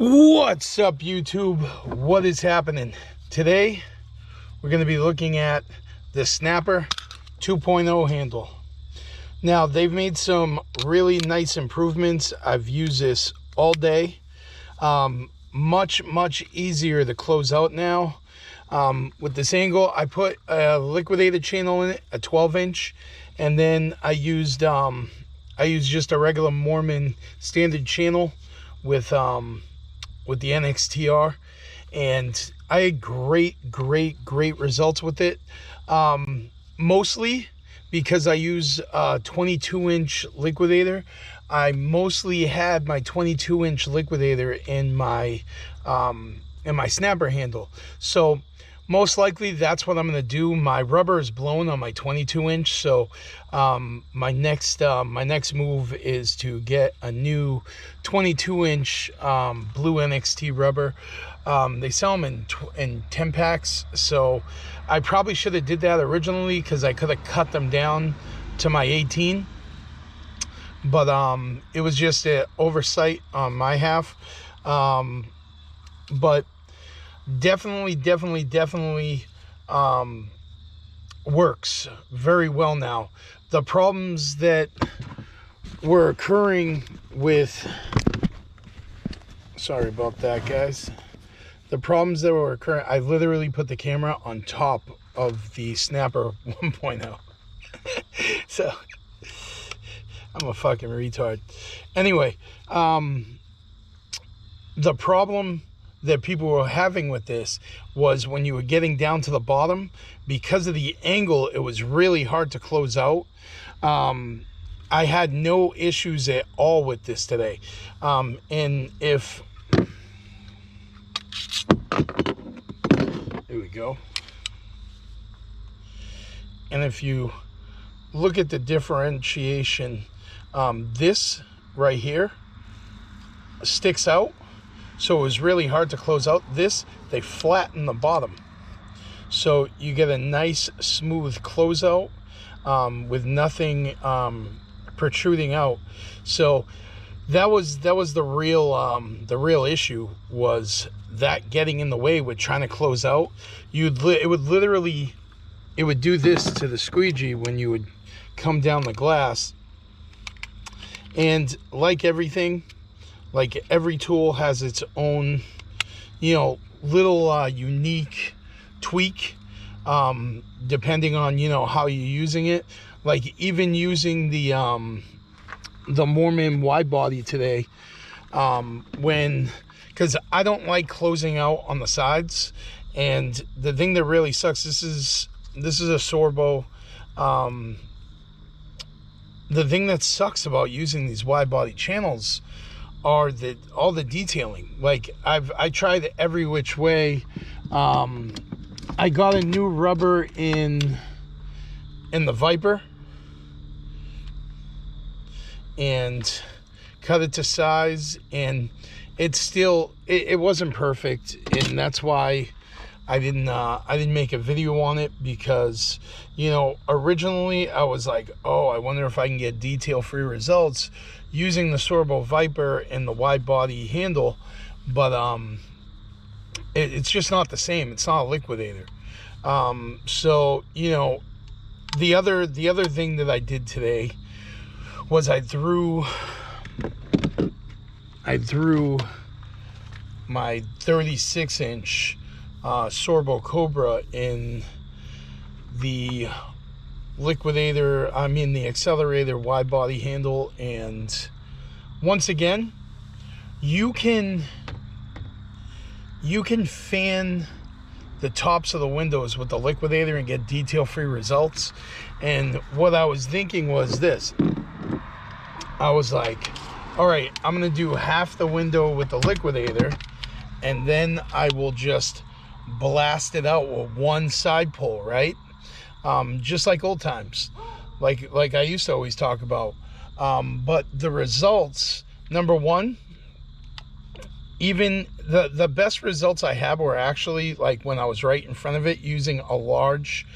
What's up, YouTube? What is happening? Today we're going to be looking at the Snapper 2.0 handle. Now, they've made some really nice improvements. I've used this all day. Much easier to close out now. With this angle, I put a liquidated channel in it, a 12-inch, and then I used just a regular Moerman standard channel with the NXTR, and I had great results with it. Mostly because I use a 22-inch liquidator. I mostly had my 22-inch liquidator in my snapper handle, so most likely that's what I'm going to do. My rubber is blown on my 22-inch, so my next move is to get a new 22-inch blue NXT rubber. They sell them in 10 packs, so I probably should have did that originally because I could have cut them down to my 18. But it was just an oversight on my half. But definitely works very well now. The problems that were occurring with, sorry about that, guys. The problems that were occurring, I literally put the camera on top of the Snapper 1.0. So I'm a fucking retard. Anyway, the problem that people were having with this was when you were getting down to the bottom, because of the angle, it was really hard to close out. I had no issues at all with this today. And if, there we go. And if you look at the differentiation, this right here sticks out. So it was really hard to close out. This, they flatten the bottom. So you get a nice smooth closeout with nothing protruding out. So that was the real issue, was that getting in the way with trying to close out. It would do this to the squeegee when you would come down the glass. And like everything, like every tool has its own, little unique tweak, depending on, how you're using it. Like even using the Moerman wide body today, because I don't like closing out on the sides. And the thing that really sucks, this is a Sorbo. The thing that sucks about using these wide body channels are all the detailing. Like I tried every which way. I got a new rubber in the Viper and cut it to size, and it wasn't perfect, and that's why I didn't make a video on it, because originally I was like, oh, I wonder if I can get detail-free results using the Sorbo Viper and the wide body handle. But it's just not the same. It's not a liquidator. So the other thing that I did today was I threw my 36-inch Sorbo Cobra in the the accelerator wide body handle. And once again, you can fan the tops of the windows with the liquidator and get detail-free results. And what I was thinking was this. I was like, all right, I'm gonna do half the window with the liquidator, and then I will just blast it out with one side pull, right? Just like old times, like I used to always talk about. But the results, number one, even the best results I have were actually like when I was right in front of it using a large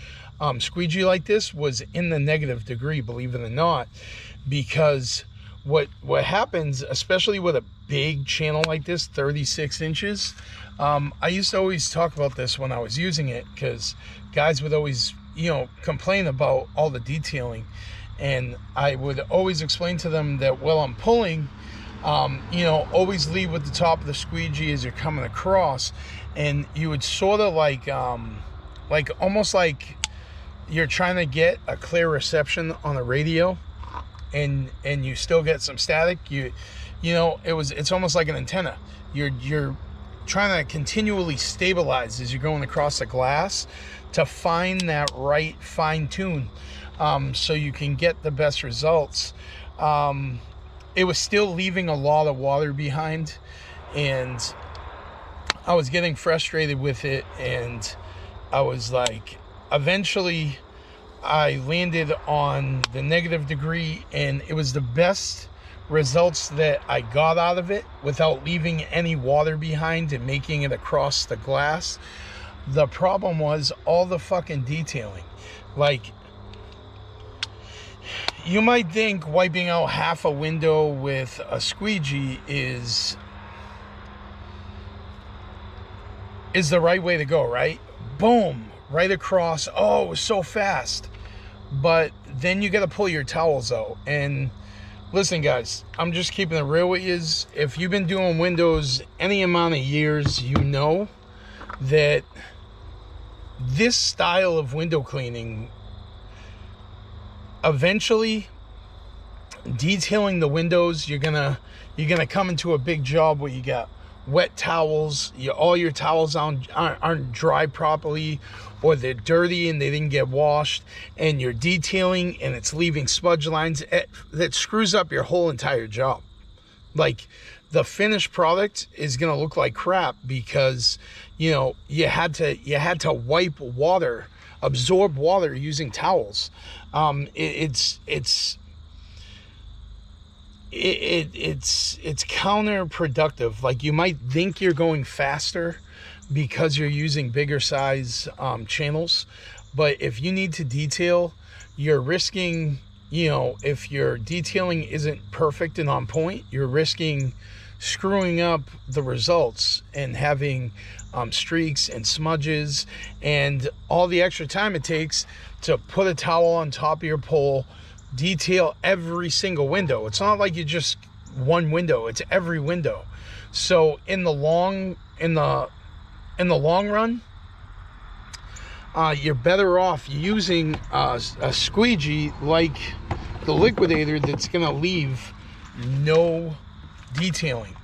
squeegee like this, was in the negative degree, believe it or not. Because what happens, especially with big channel like this, 36 inches. I used to always talk about this when I was using it, because guys would always, you know, complain about all the detailing, and I would always explain to them that while I'm pulling, you know, always lead with the top of the squeegee as you're coming across, and you would sort of like almost like you're trying to get a clear reception on a radio, and you still get some static. You know, it's almost like an antenna. You're trying to continually stabilize as you're going across the glass to find that right fine tune, so you can get the best results. It was still leaving a lot of water behind, and I was getting frustrated with it, and I was like, eventually I landed on the negative degree, and it was the best results that I got out of it without leaving any water behind and making it across the glass. The problem was all the fucking detailing. Like, you might think wiping out half a window with a squeegee is the right way to go, right? Boom, right across. Oh, it was so fast. But then you got to pull your towels out. And listen, guys, I'm just keeping it real with you. If you've been doing windows any amount of years, you know that this style of window cleaning, eventually detailing the windows, you're gonna come into a big job where you got wet towels, all your towels aren't dry properly, or they're dirty and they didn't get washed, and you're detailing and it's leaving smudge lines. That screws up your whole entire job. Like, the finished product is gonna look like crap because, you know, you had to wipe water, absorb water using towels. It's counterproductive. Like, you might think you're going faster because you're using bigger size channels, but if you need to detail, you're risking, you know, if your detailing isn't perfect and on point, you're risking screwing up the results and having streaks and smudges and all the extra time it takes to put a towel on top of your pole, detail every single window. It's not like you just one window, it's every window. So in the long run, you're better off using a squeegee like the Liquidator that's gonna leave no detailing.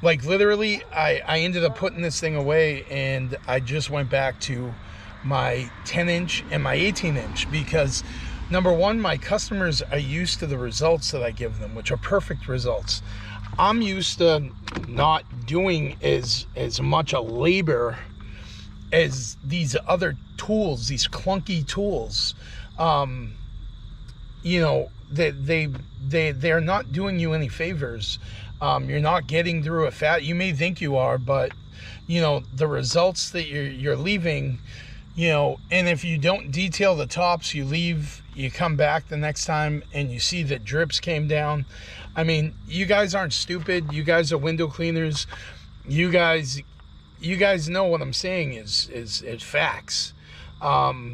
Like, literally, I ended up putting this thing away, and I just went back to my 10-inch and my 18-inch because, number one, my customers are used to the results that I give them, which are perfect results. I'm used to not doing as much a labor as these other tools, these clunky tools. You know, they're not doing you any favors. You're not getting through a you may think you are, but, you know, the results that you're leaving, you know, and if you don't detail the tops, you leave, you come back the next time and you see that drips came down. I mean, you guys aren't stupid. You guys are window cleaners. You guys know what I'm saying is facts.